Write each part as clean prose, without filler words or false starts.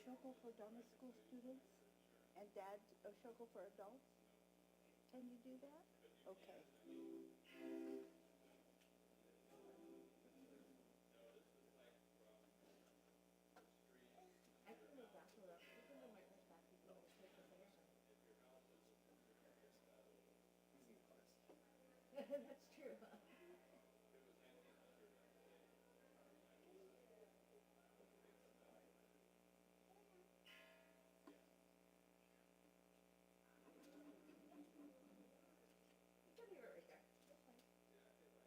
Oshogo for Dharma school students and Dad Oshogo for adults? Can you do that? Okay. That's true. You'll be right there. That's fine.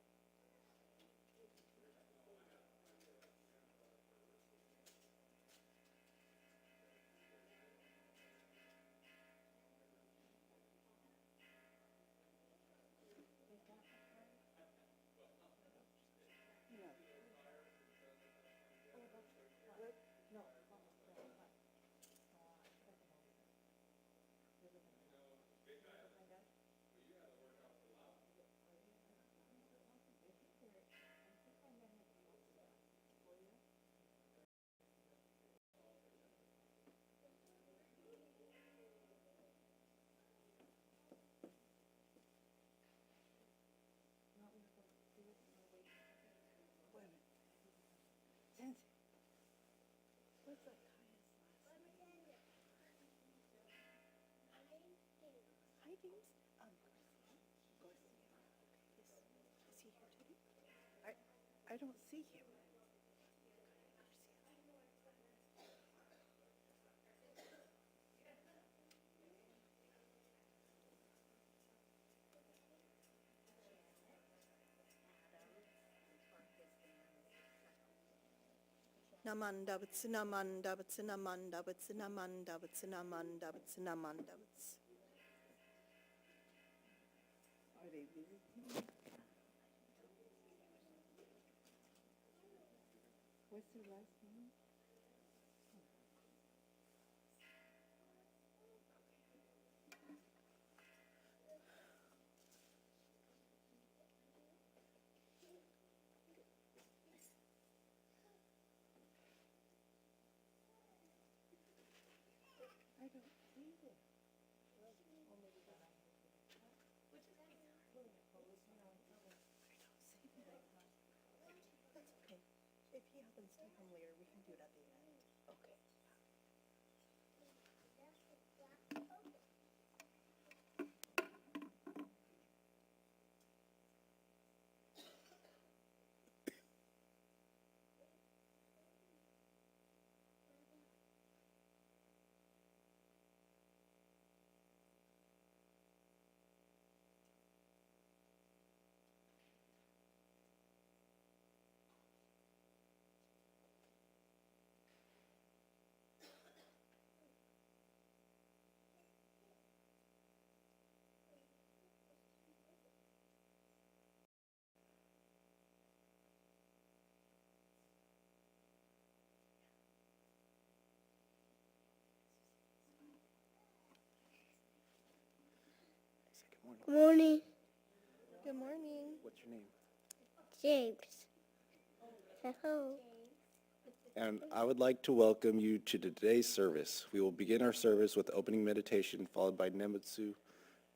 No. Oh, that's what? No, almost there, but. You're looking at that. You're looking at that? I think I might have a copy of that for you. No, we have to do it, no, wait. Wait a minute. Sensei. What's Akaya's last name? Hidings? Garcia. Garcia. Okay. Is he here today? I don't see him. Namandavats, namandavats, namandavats, namandavats, namandavats, namandavats. Are they visiting? What's their last name? I don't see them. That's okay. If he happens to come later, we can do it at the end. Okay. Good morning. Good morning, Good morning. What's your name? James. Hello. And I would like to welcome you to today's service. We will begin our service with the opening meditation followed by Nembutsu.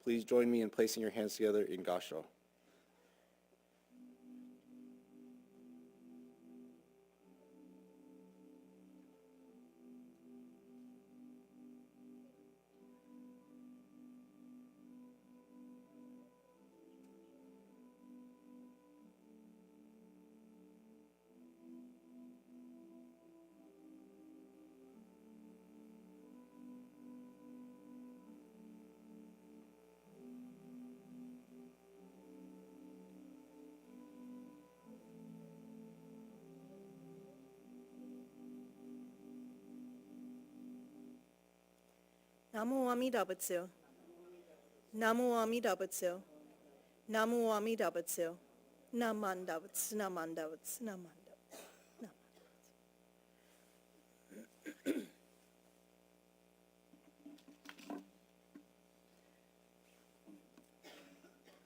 Please join me in placing your hands together in Gasho. Namu Amida Butsu. Namu Amida Butsu. Namu Amida Butsu. Namandavats, namandavats, namandavats.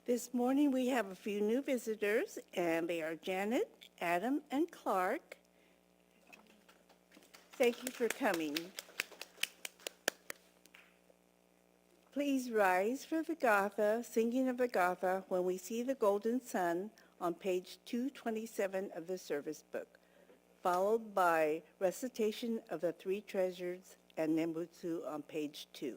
This morning we have a few new visitors, and they are Janet, Adam, and Clark. Thank you for coming. Please rise for the Gatha, singing of the Gatha, when we see the golden sun on page 227 of the service book, followed by recitation of the three treasures and Nembutsu on page 2.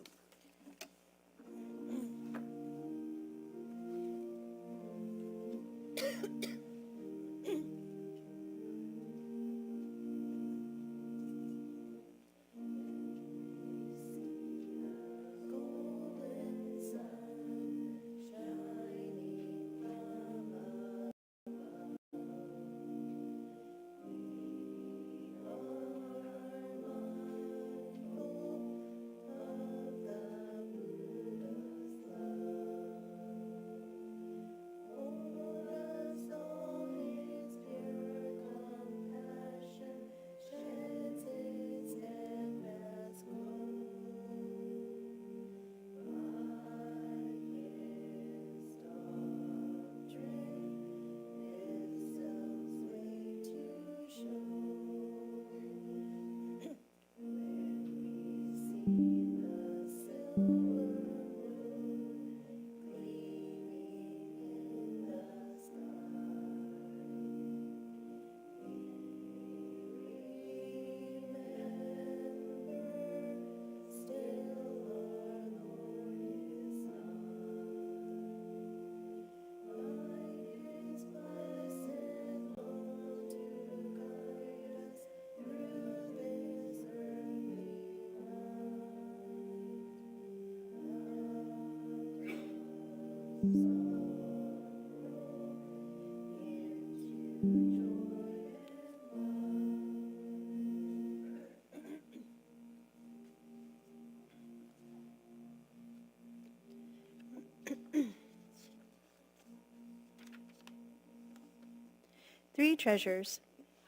Three treasures.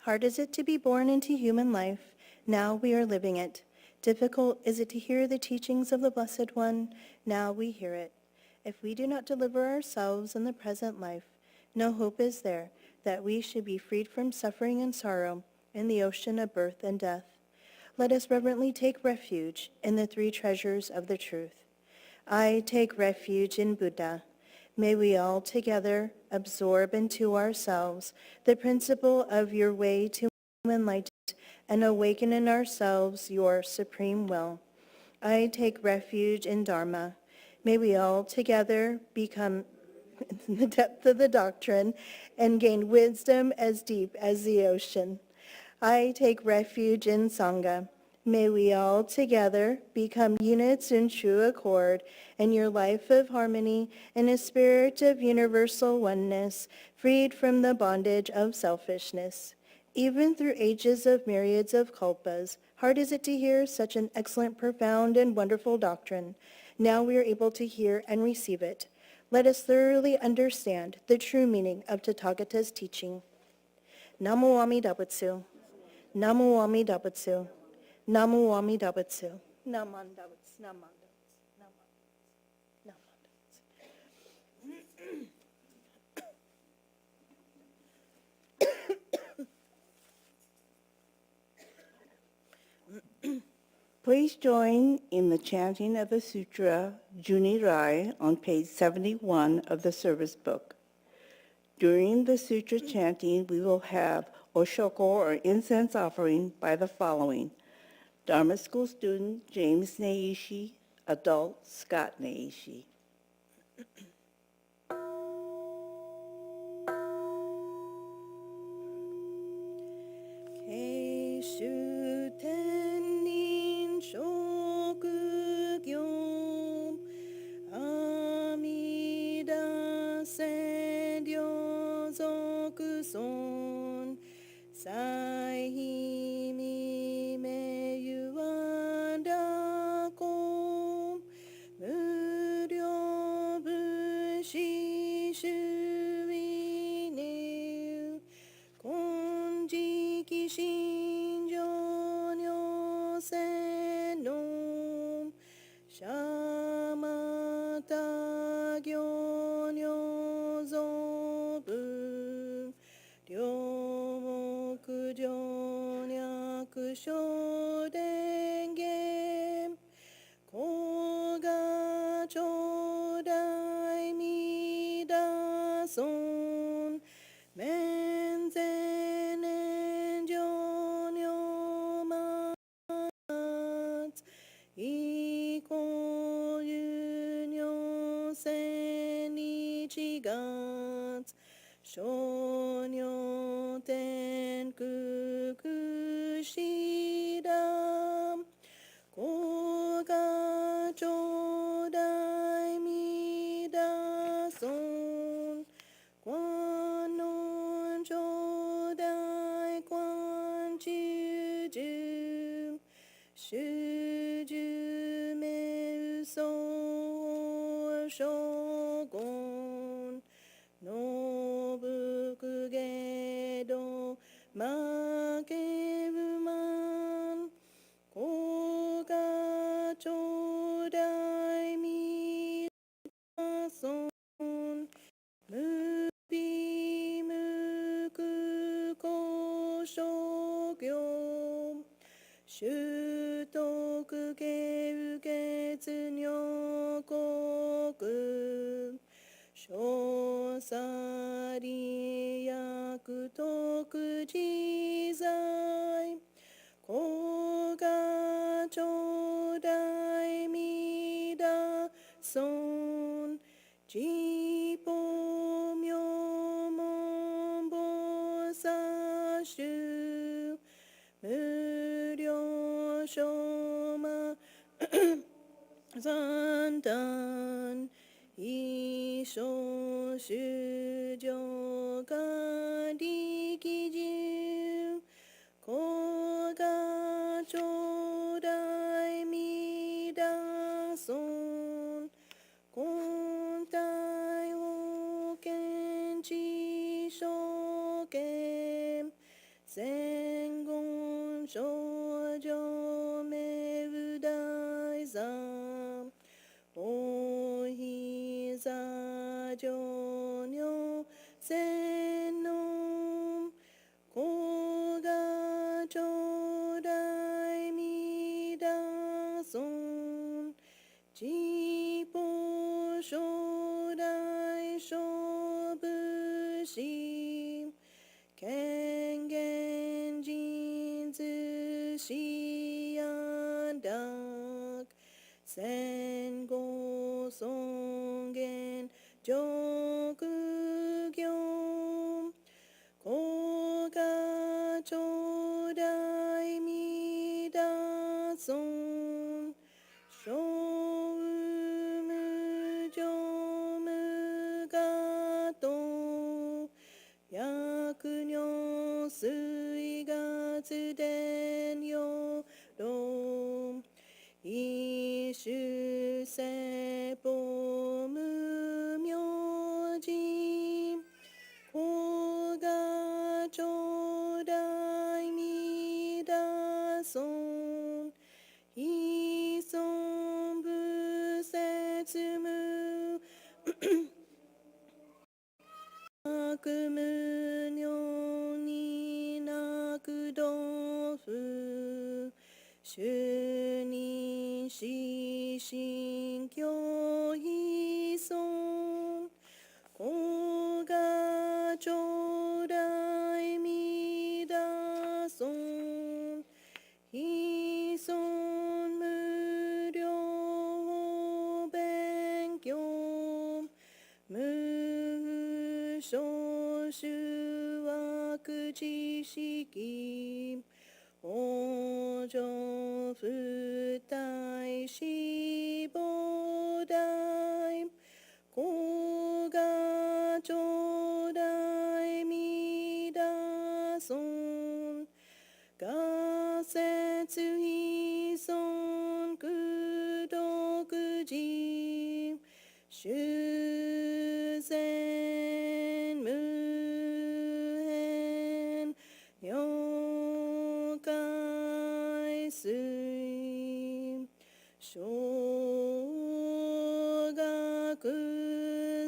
Hard is it to be born into human life. Now we are living it. Difficult is it to hear the teachings of the Blessed One. Now we hear it. If we do not deliver ourselves in the present life, no hope is there that we should be freed from suffering and sorrow in the ocean of birth and death. Let us reverently take refuge in the three treasures of the truth. I take refuge in Buddha. May we all together absorb into ourselves the principle of your way to enlightenment and awaken in ourselves your supreme will. I take refuge in Dharma. May we all together become in the depth of the doctrine and gain wisdom as deep as the ocean. I take refuge in Sangha. May we all together become units in true accord in your life of harmony in a spirit of universal oneness, freed from the bondage of selfishness. Even through ages of myriads of kalpas, hard is it to hear such an excellent, profound, and wonderful doctrine. Now we are able to hear and receive it. Let us thoroughly understand the true meaning of Tathagata's teaching. Namo Amida Butsu. Namo Amida Butsu. Namo Amida Butsu. Namanda Butsu. Namanda Butsu. Namanda Butsu. Please join in the chanting of the Sutra Juni Rai on page 71 of the service book. During the Sutra chanting, we will have Oshoko or incense offering by the following: Dharma School student James Naishi, adult Scott Naishi. Keishu Tennin Shokugyo Amida Sendyo Zokuson Saihimi Meyuanda Kom Muryo Bushi Shuine Konji Kishinjo Nyo Senom Shamata Gyo Nyo Zobu Ryomokujo Nyakusho Dengem Koga son men zenen jonyo mat iko yunyo sen ichigat shonyo ten kukushida koga chodai mida son kwanon chodai kwan chuju shuju me so shogun nobuku gedo makebuman koga chodai mi son mubi muku ko shogyo shutoku ge ugetsu nyokoku shosari yakutoku jizai koga chodai mida son jipo myomon bosashu muryo shoma zandan isho shujo ga dikiju koga chodai mida son kontai wo kenchi shoken sengon shoujo me udai zam ohiza jonyo senom koga chodai mida son jipo shodai shobushi kengen jinzu shiyandak sengo songen jokugyo koga chodai mida son shoumu jomu gato yakunyo sui ga tsuden yo ro ishu seppo mu myoji koga chodai mida son ison busetsu mu akumu nyon ni nakudofu shunin shi shinkyo ison koga chodai mida son ison muryo benkyo musho waku jishiki ojo futai shibodai koga chodai mida son gasetsu hison kudokuji shuzen muhen nyokai sui shogaku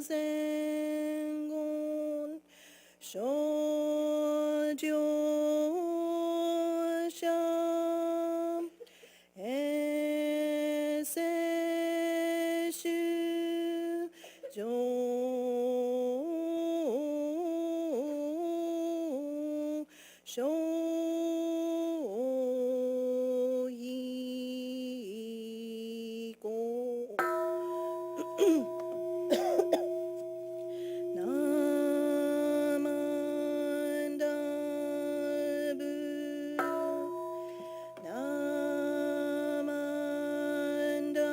zengon shoujo sham eseshu jo Sho yi go. Namanda bu. Namanda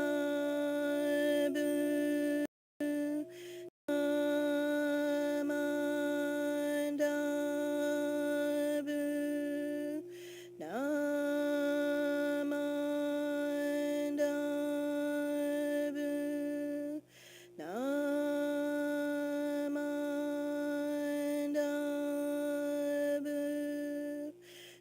bu. Namanda bu. Namanda bu. Namanda bu. Namanda bu.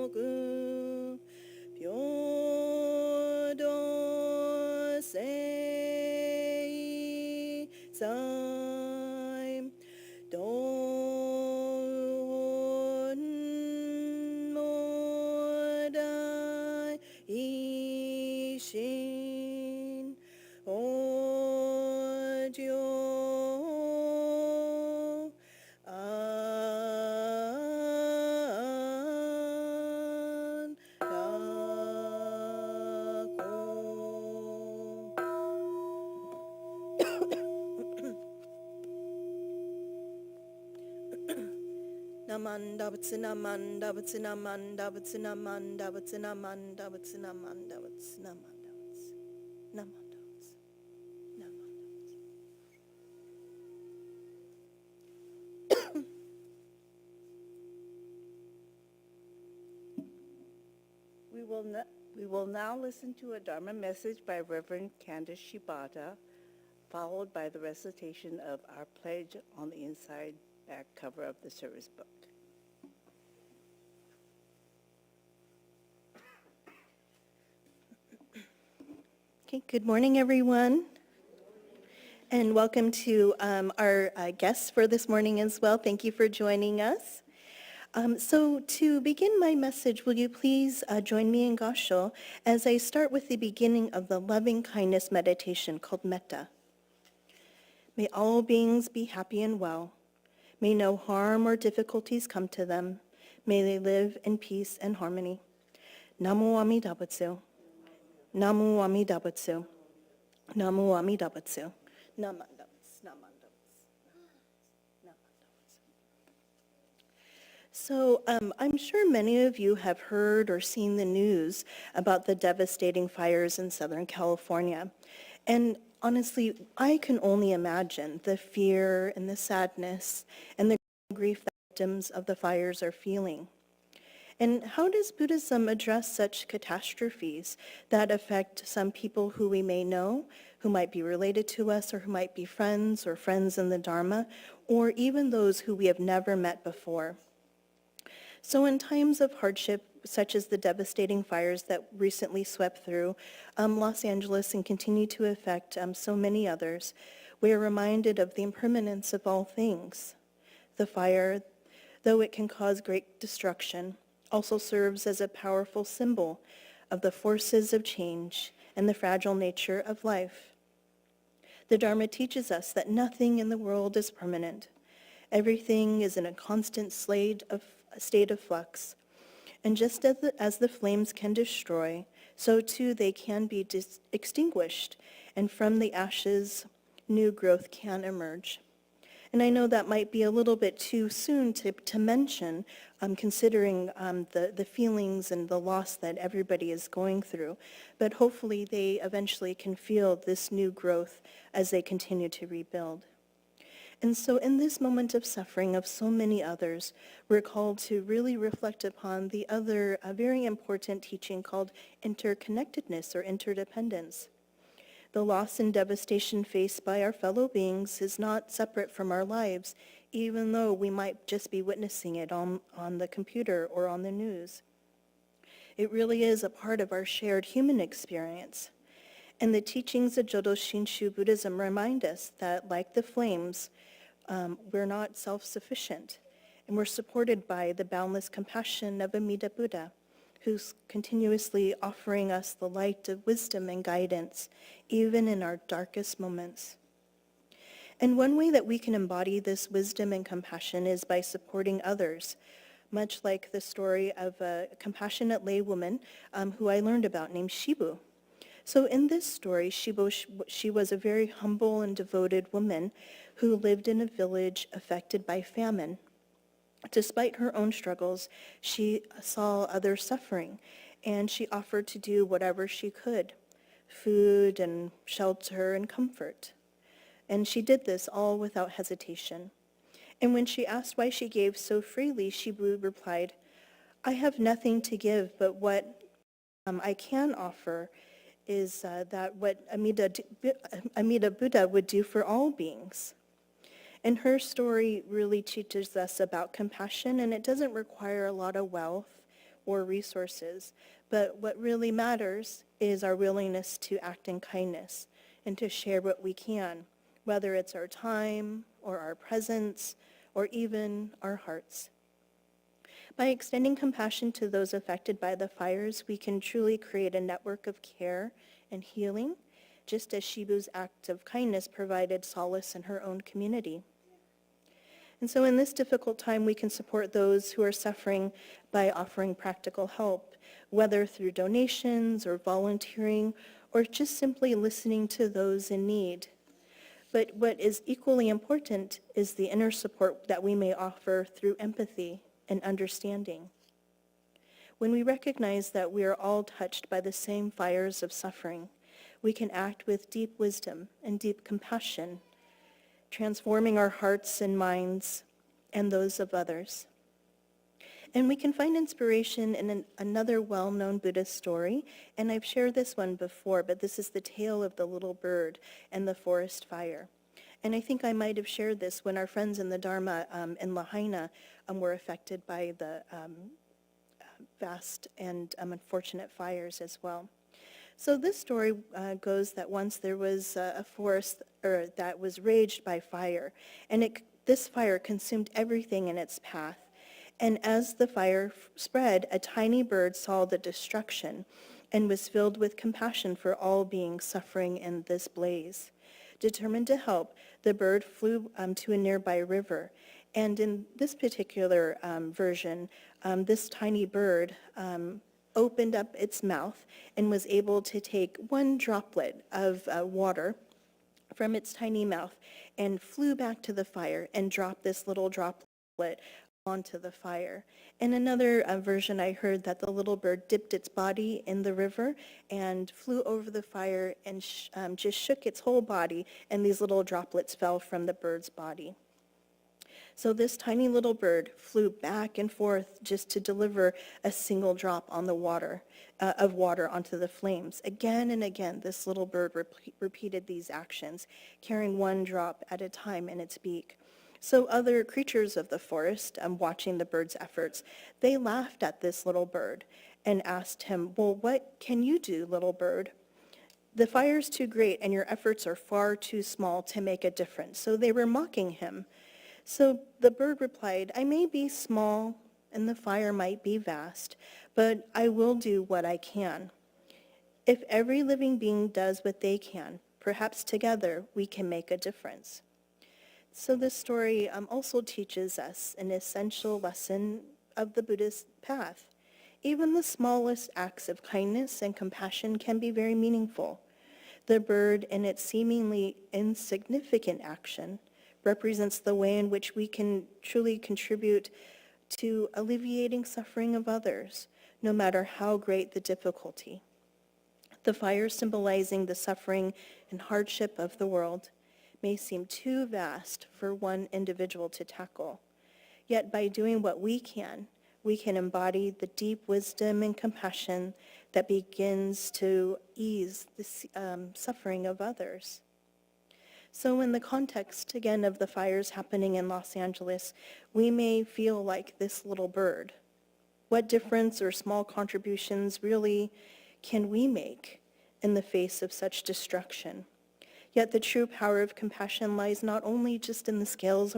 Kanishiku-doku Pyodo-sei-sai Don-modai Ishin Ojo An Namanda Namanda Namanda Namanda Namanda Namanda Namanda We will now listen to a Dharma message by Reverend Candace Shibata, followed by the recitation of our pledge on the inside back cover of the service book. Okay, good morning, everyone. And welcome to our guests for this morning as well. Thank you for joining us. So to begin my message, will you please join me in Gassho as I start with the beginning of the loving kindness meditation called Metta. May all beings be happy and well. May no harm or difficulties come to them. May they live in peace and harmony. Namu Amida Butsu. Namu Amida Butsu. Namu Amida Butsu. So I'm sure many of you have heard or seen the news about the devastating fires in Southern California. And honestly, I can only imagine the fear and the sadness and the grief that victims of the fires are feeling. And how does Buddhism address such catastrophes that affect some people who we may know, who might be related to us, or who might be friends or friends in the Dharma, or even those who we have never met before? So in times of hardship, such as the devastating fires that recently swept through Los Angeles and continue to affect so many others, we are reminded of the impermanence of all things. The fire, though it can cause great destruction, also serves as a powerful symbol of the forces of change and the fragile nature of life. The Dharma teaches us that nothing in the world is permanent. Everything is in a constant state of flux. And just as the flames can destroy, so too they can be extinguished, and from the ashes, new growth can emerge. And I know that might be a little bit too soon to mention, considering the feelings and the loss that everybody is going through, but hopefully they eventually can feel this new growth as they continue to rebuild. And so in this moment of suffering of so many others, we're called to really reflect upon the other very important teaching called interconnectedness or interdependence. The loss and devastation faced by our fellow beings is not separate from our lives, even though we might just be witnessing it on the computer or on the news. It really is a part of our shared human experience. And the teachings of Jodo Shinshu Buddhism remind us that, like the flames, we're not self-sufficient. And we're supported by the boundless compassion of Amida Buddha, who's continuously offering us the light of wisdom and guidance, even in our darkest moments. And one way that we can embody this wisdom and compassion is by supporting others, much like the story of a compassionate laywoman who I learned about named Shibu. So in this story, Shibu, she was a very humble and devoted woman who lived in a village affected by famine. Despite her own struggles, she saw others suffering, and she offered to do whatever she could, food and shelter and comfort. And she did this all without hesitation. And when she asked why she gave so freely, Shibu replied, "I have nothing to give, but what I can offer is that what Amida Buddha would do for all beings." And her story really teaches us about compassion, and it doesn't require a lot of wealth or resources, but what really matters is our willingness to act in kindness and to share what we can, whether it's our time or our presence or even our hearts. By extending compassion to those affected by the fires, we can truly create a network of care and healing, just as Shibu's act of kindness provided solace in her own community. And so in this difficult time, we can support those who are suffering by offering practical help, whether through donations or volunteering, or just simply listening to those in need. But what is equally important is the inner support that we may offer through empathy and understanding. When we recognize that we are all touched by the same fires of suffering, we can act with deep wisdom and deep compassion, transforming our hearts and minds and those of others. And we can find inspiration in another well-known Buddhist story, and I've shared this one before, but this is the tale of the little bird and the forest fire. And I think I might have shared this when our friends in the Dharma in Lahaina were affected by the vast and unfortunate fires as well. So this story goes that once there was a forest that was raged by fire, and this fire consumed everything in its path. And as the fire spread, a tiny bird saw the destruction and was filled with compassion for all beings suffering in this blaze. Determined to help, the bird flew to a nearby river. And in this particular version, this tiny bird opened up its mouth and was able to take one droplet of water from its tiny mouth and flew back to the fire and dropped this little droplet onto the fire. In another version, I heard that the little bird dipped its body in the river and flew over the fire and just shook its whole body, and these little droplets fell from the bird's body. So this tiny little bird flew back and forth just to deliver a single drop on the water, of water onto the flames. Again and again, this little bird repeated these actions, carrying one drop at a time in its beak. So other creatures of the forest, watching the bird's efforts, they laughed at this little bird and asked him, "Well, what can you do, little bird? The fire's too great and your efforts are far too small to make a difference." So they were mocking him. So the bird replied, "I may be small and the fire might be vast, but I will do what I can. If every living being does what they can, perhaps together we can make a difference." So this story also teaches us an essential lesson of the Buddhist path. Even the smallest acts of kindness and compassion can be very meaningful. The bird, in its seemingly insignificant action, represents the way in which we can truly contribute to alleviating suffering of others, no matter how great the difficulty. The fire symbolizing the suffering and hardship of the world may seem too vast for one individual to tackle. Yet by doing what we can embody the deep wisdom and compassion that begins to ease the suffering of others. So in the context, again, of the fires happening in Los Angeles, we may feel like this little bird. What difference or small contributions really can we make in the face of such destruction? Yet the true power of compassion lies not only just in the scale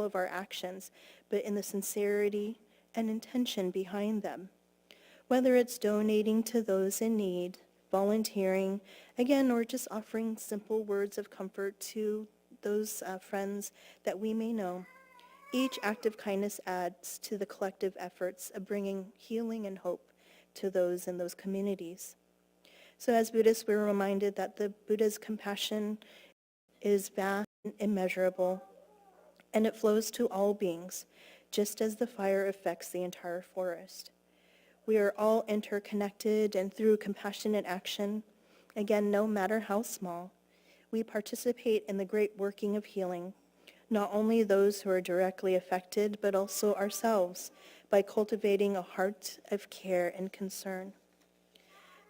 of our actions, but in the sincerity and intention behind them. Whether it's donating to those in need, volunteering, again, or just offering simple words of comfort to those friends that we may know, each act of kindness adds to the collective efforts of bringing healing and hope to those in those communities. So as Buddhists, we're reminded that the Buddha's compassion is vast and immeasurable, and it flows to all beings, just as the fire affects the entire forest. We are all interconnected, and through compassionate action, again, no matter how small, we participate in the great working of healing, not only those who are directly affected, but also ourselves, by cultivating a heart of care and concern.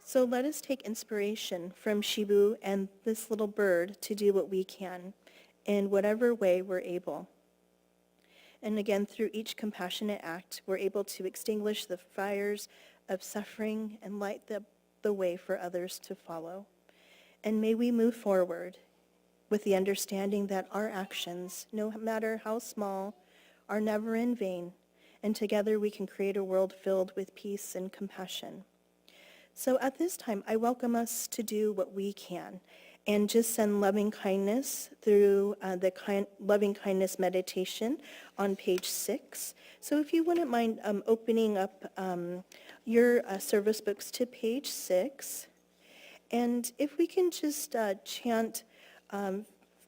So let us take inspiration from Shibu and this little bird to do what we can in whatever way we're able. And again, through each compassionate act, we're able to extinguish the fires of suffering and light the way for others to follow. And may we move forward with the understanding that our actions, no matter how small, are never in vain, and together we can create a world filled with peace and compassion. So at this time, I welcome us to do what we can and just send loving kindness through the loving kindness meditation on page 6. So if you wouldn't mind opening up your service books to page 6, and if we can just chant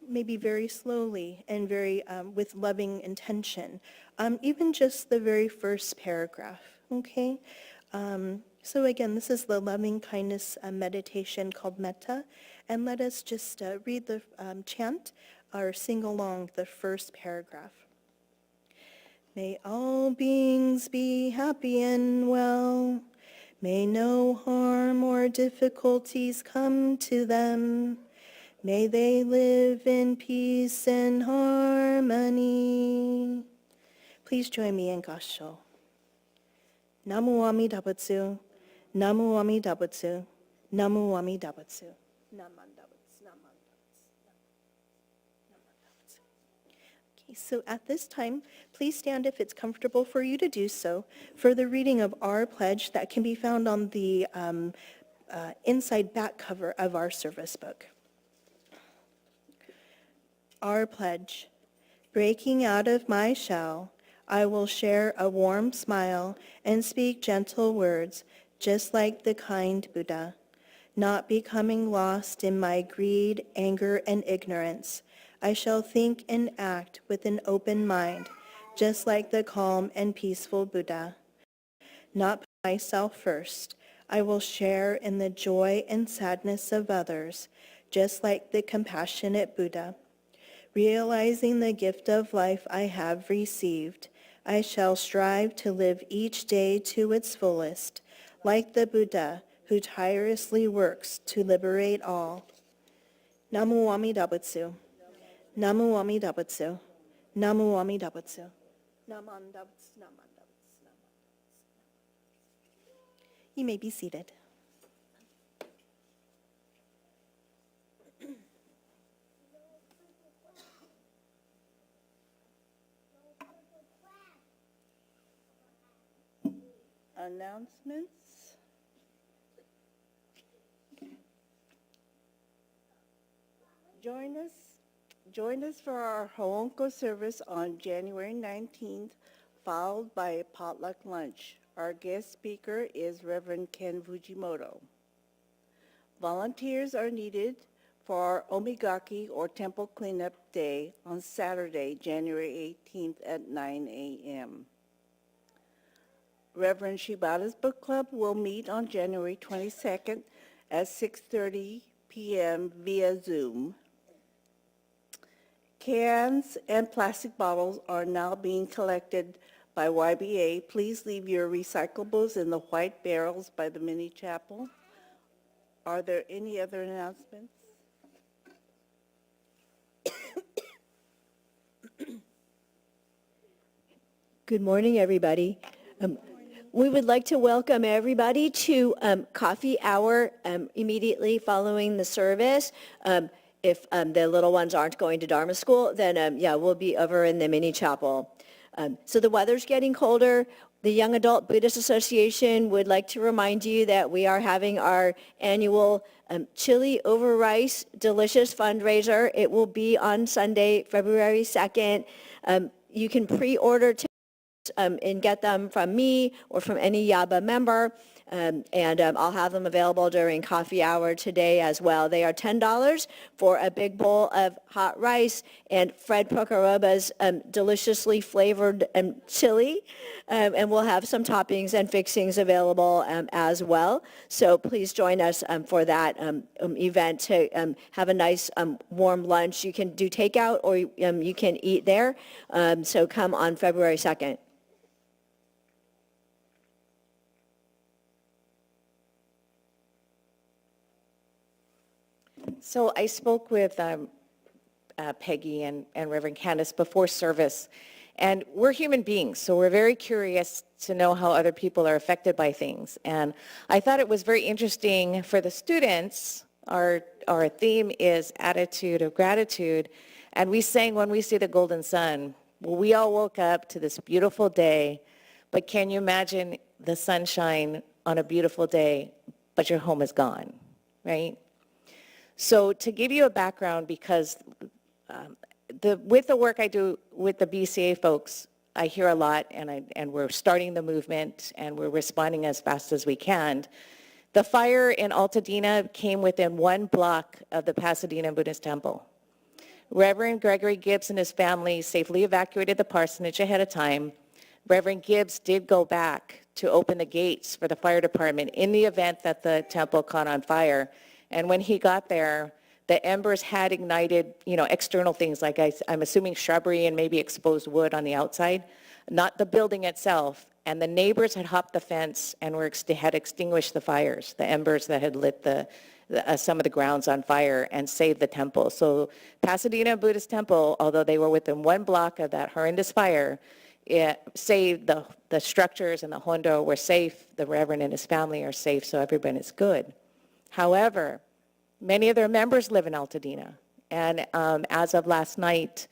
maybe very slowly and very with loving intention, even just the very first paragraph, okay? So again, this is the loving kindness meditation called Metta, and let us just read the chant or sing along the first paragraph. May all beings be happy and well. May no harm or difficulties come to them. May they live in peace and harmony. Please join me in Gassho. Namu Amida Butsu, Namu Amida Butsu, Namu Amida Butsu. Okay, so at this time, please stand if it's comfortable for you to do so for the reading of our pledge that can be found on the inside back cover of our service book. Our pledge. Breaking out of my shell, I will share a warm smile and speak gentle words, just like the kind Buddha, not becoming lost in my greed, anger, and ignorance. I shall think and act with an open mind, just like the calm and peaceful Buddha. Not put myself first, I will share in the joy and sadness of others, just like the compassionate Buddha. Realizing the gift of life I have received, I shall strive to live each day to its fullest, like the Buddha who tirelessly works to liberate all. Namu Amida Butsu. Namu Amida Butsu. Namu Amida Butsu. Namanda Butsu. Namanda Butsu. You may be seated. Announcements. Join us for our Ho'onko service on January 19th, followed by a potluck lunch. Our guest speaker is Reverend Ken Fujimoto. Volunteers are needed for our Omigaki or Temple Cleanup Day on Saturday, January 18th at 9 a.m. Reverend Shibata's Book Club will meet on January 22nd at 6:30 p.m. via Zoom. Cans and plastic bottles are now being collected by YBA. Please leave your recyclables in the white barrels by the mini chapel. Are there any other announcements? Good morning, everybody. We would like to welcome everybody to coffee hour immediately following the service. If the little ones aren't going to Dharma school, then we'll be over in the mini chapel. So the weather's getting colder. The Young Adult Buddhist Association would like to remind you that we are having our annual Chili Over Rice Delicious fundraiser. It will be on Sunday, February 2nd. You can pre-order tickets and get them from me or from any YABA member. I'll have them available during coffee hour today as well. They are $10 for a big bowl of hot rice and Fred Procaroba's deliciously flavored chili. And we'll have some toppings and fixings available as well. So please join us for that event to have a nice warm lunch. You can do takeout or you can eat there. So come on February 2nd. So I spoke with Peggy and Reverend Candace before service, and we're human beings, so we're very curious to know how other people are affected by things. And I thought it was very interesting for the students. Our theme is attitude of gratitude, and we sang When We See the Golden Sun. Well, we all woke up to this beautiful day, but can you imagine the sunshine on a beautiful day, but your home is gone, right? So to give you a background, because with the work I do with the BCA folks, I hear a lot, and we're starting the movement, and we're responding as fast as we can. The fire in Altadena came within 1 block of the Pasadena Buddhist Temple. Reverend Gregory Gibbs and his family safely evacuated the parsonage ahead of time. Reverend Gibbs did go back to open the gates for the fire department in the event that the temple caught on fire. And when he got there, the embers had ignited, external things like I'm assuming shrubbery and maybe exposed wood on the outside, not the building itself. And the neighbors had hopped the fence and had extinguished the fires, the embers that had lit some of the grounds on fire and saved the temple. So Pasadena Buddhist Temple, although they were within 1 block of that horrendous fire, it saved the structures, and the hondo were safe. The Reverend and his family are safe, so everyone is good. However, many of their members live in Altadena, and as of last night,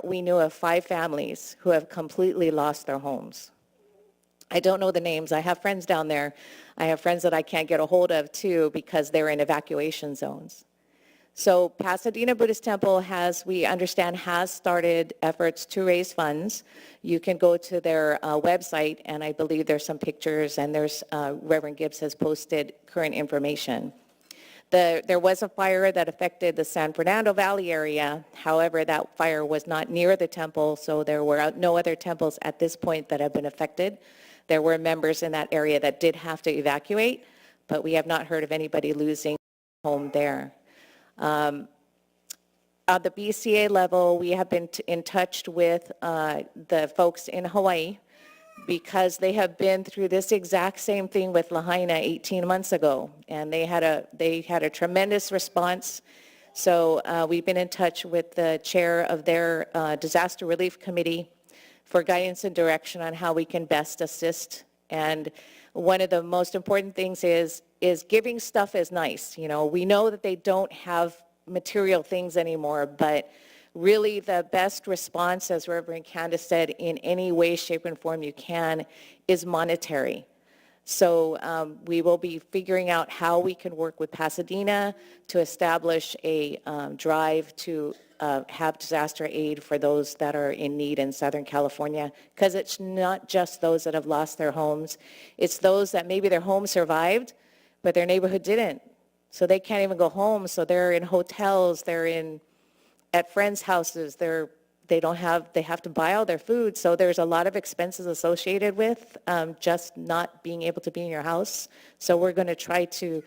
we knew of 5 families who have completely lost their homes. I don't know the names. I have friends down there. I have friends that I can't get a hold of, too, because they're in evacuation zones. So Pasadena Buddhist Temple we understand, has started efforts to raise funds. You can go to their website, and I believe there's some pictures, and Reverend Gibbs has posted current information. There was a fire that affected the San Fernando Valley area. However, that fire was not near the temple, so there were no other temples at this point that have been affected. There were members in that area that did have to evacuate, but we have not heard of anybody losing home there. At the BCA level, we have been in touch with the folks in Hawaii, because they have been through this exact same thing with Lahaina 18 months ago, and they had a tremendous response. So we've been in touch with the chair of their disaster relief committee for guidance and direction on how we can best assist. And one of the most important things is giving stuff is nice. We know that they don't have material things anymore, but really the best response, as Reverend Candace said, in any way, shape, and form you can, is monetary. So we will be figuring out how we can work with Pasadena to establish a drive to have disaster aid for those that are in need in Southern California, because it's not just those that have lost their homes. It's those that maybe their home survived, but their neighborhood didn't. So they can't even go home. So they're in hotels, they're at friends' houses, they have to buy all their food. So there's a lot of expenses associated with just not being able to be in your house. So we're going to try to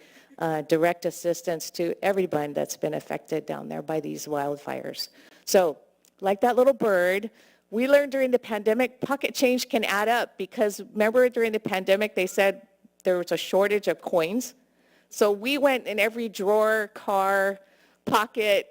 direct assistance to everyone that's been affected down there by these wildfires. So like that little bird, we learned during the pandemic, pocket change can add up, because remember during the pandemic they said there was a shortage of coins. So we went in every drawer, car, pocket,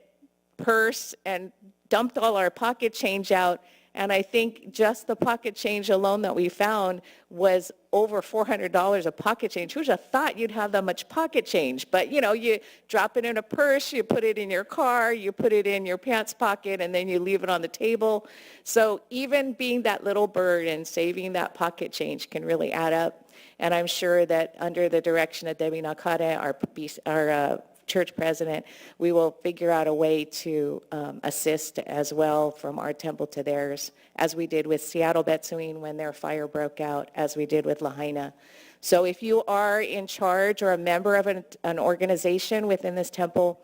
purse, and dumped all our pocket change out, And I think just the pocket change alone that we found was over $400 of pocket change. Who'd have thought you'd have that much pocket change? But, you drop it in a purse, you put it in your car, you put it in your pants pocket, and then you leave it on the table. So even being that little bird and saving that pocket change can really add up. And I'm sure that under the direction of Debbie Nakare, our church president, we will figure out a way to assist as well from our temple to theirs, as we did with Seattle Betsuin when their fire broke out, as we did with Lahaina. So if you are in charge or a member of an organization within this temple,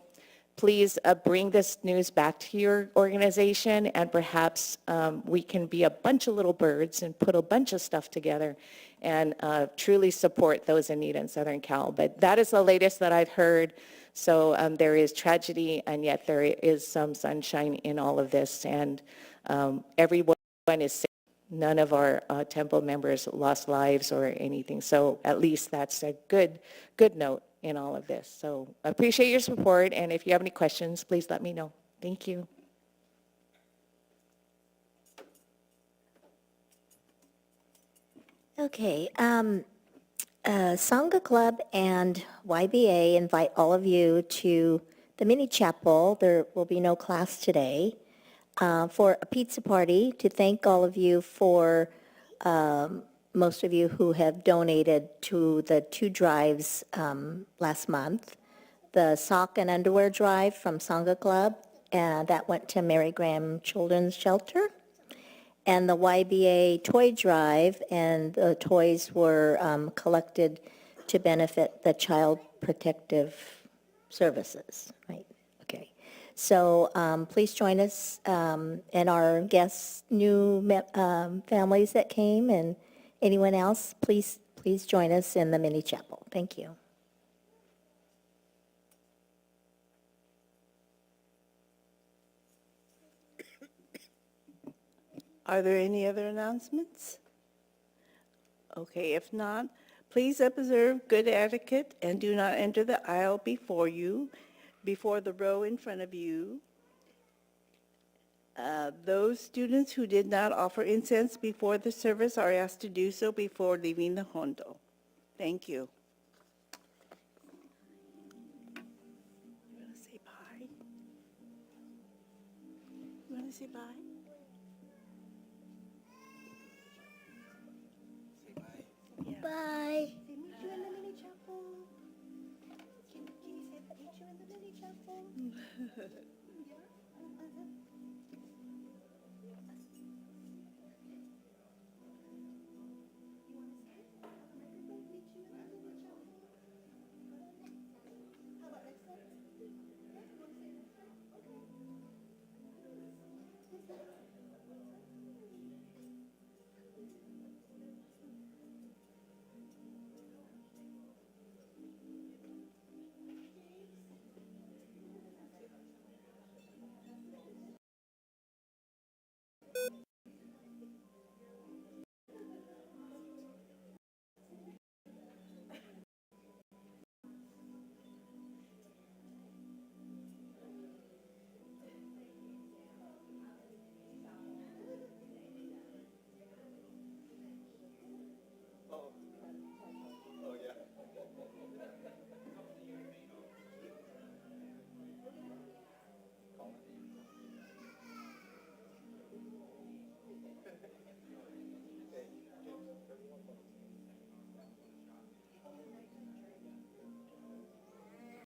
please bring this news back to your organization, and perhaps we can be a bunch of little birds and put a bunch of stuff together and truly support those in need in Southern Cal. But that is the latest that I've heard. So there is tragedy, and yet there is some sunshine in all of this, and everyone is safe. None of our temple members lost lives or anything. So at least that's a good note in all of this. So I appreciate your support, and if you have any questions, please let me know. Thank you. Okay, Sangha Club and YBA invite all of you to the mini chapel. There will be no class today for a pizza party to thank all of you for most of you who have donated to the 2 drives last month. The sock and underwear drive from Sangha Club, and that went to Mary Graham Children's Shelter. And the YBA toy drive, and the toys were collected to benefit the Child Protective Services, right? Okay. So please join us and our guests, new families that came, and anyone else, please join us in the mini chapel. Thank you. Are there any other announcements? Okay, if not, please observe good etiquette and do not enter the aisle before the row in front of you. Those students who did not offer incense before the service are asked to do so before leaving the hondo. Thank you. You want to say bye? You want to say bye? Bye. Say, meet you in the mini chapel. Can you say that, meet you in the mini chapel?